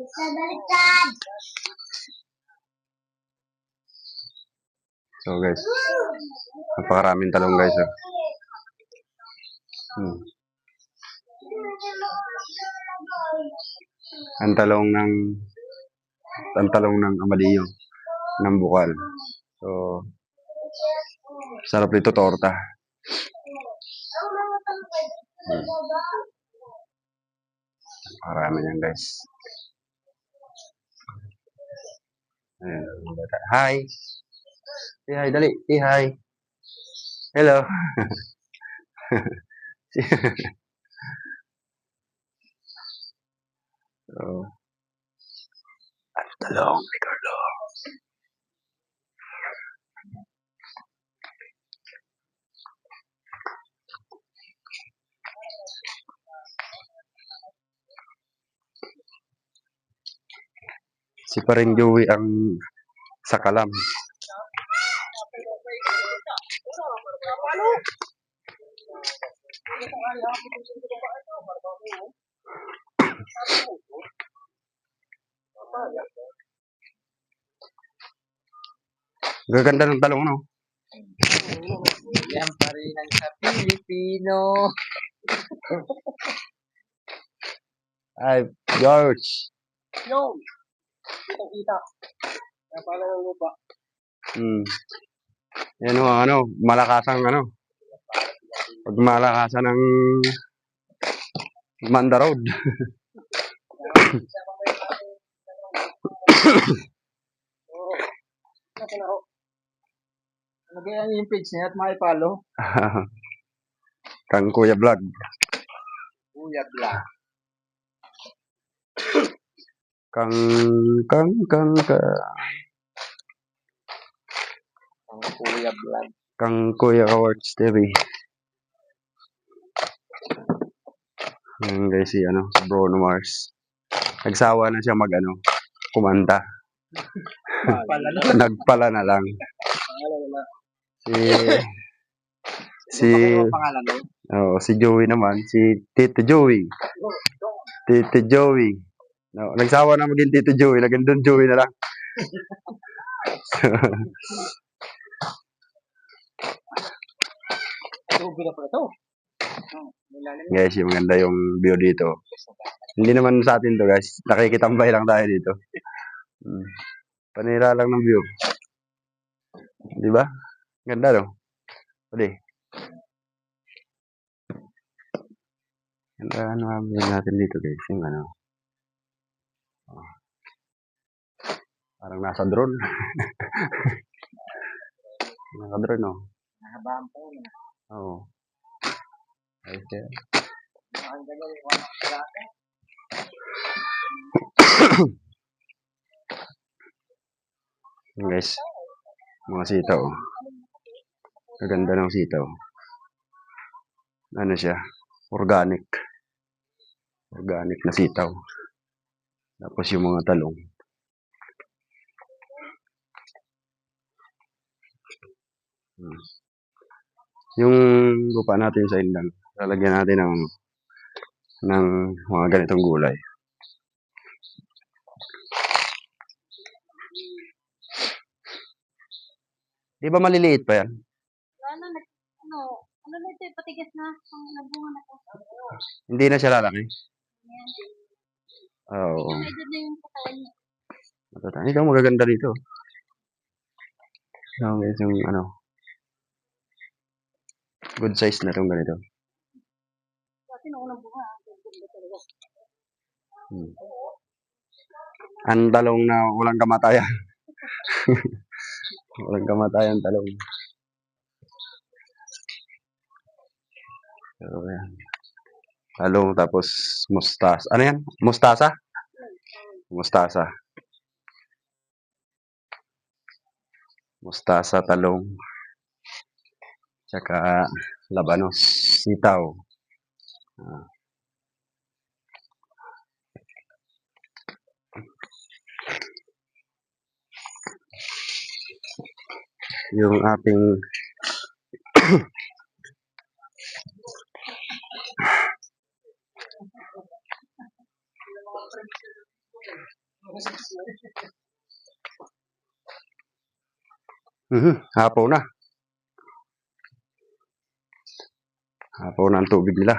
So guys, napakaraming talong guys. Ang talong ng Amadeo, ng bukal. So, sarap nito torta. Marami yan guys. Ayan, hi! Say hi, dali. Say hi. Hello. So, talong, Ricardo. Si Paring Joey ang sakalam. Gaganda ng talong, no? Yan pa rin ang sa Pilipino. Ay, George. Yo! Kita-kita. Yan pala ng lupa. Yan o, malakasang pag malakasan ng Manda Road. Nagayaan yung page niya at makipalo. Kang Kuya Vlog. Kuya Vlog. Kang Kuya Vlog. Kang Kuya Works TV. Yan guys, si Bruno Mars. Nagsawa na siya kumanta. Nagpala na lang. Si Joey naman, si Tito Joey. Tito Joey. No, nagsawa na maging Tito Joey, naging Don Joey na lang. Guys, yung maganda yung view dito. Hindi naman sa atin to guys, nakikitambay lang tayo dito. Panira lang ng view. Di ba? Ganda no? Pwede. Ganda natin dito guys, yung parang nasa drone. Nasa drone, no? Nahabaan po na. Oo. Ayos yan. Guys, mga sitaw. Gaganda ng sitaw. Ano siya? Organic. Organic na sitaw. Tapos yung mga talong. Yung lupa natin sa indang, lalagyan natin ng mga ganitong gulay. Di ba maliliit pa yan? Ano na ito, patigas na, ang nabunga na ito. Hindi na siya lalaki? Oo. Medyo na yung katawan niya. Ito, magaganda dito. So, guys, yung good size na itong ganito. Kasi nung unang bunga, Ang talong na walang kamatayan. Walang kamatayan talong. So, yan. Talong tapos mustasa. Ano yan? Mustasa? Mustasa. Mustasa, talong. Tsaka labanos, sitaw. Yung ating Hapaw na. Hapaw na ang tubig nila.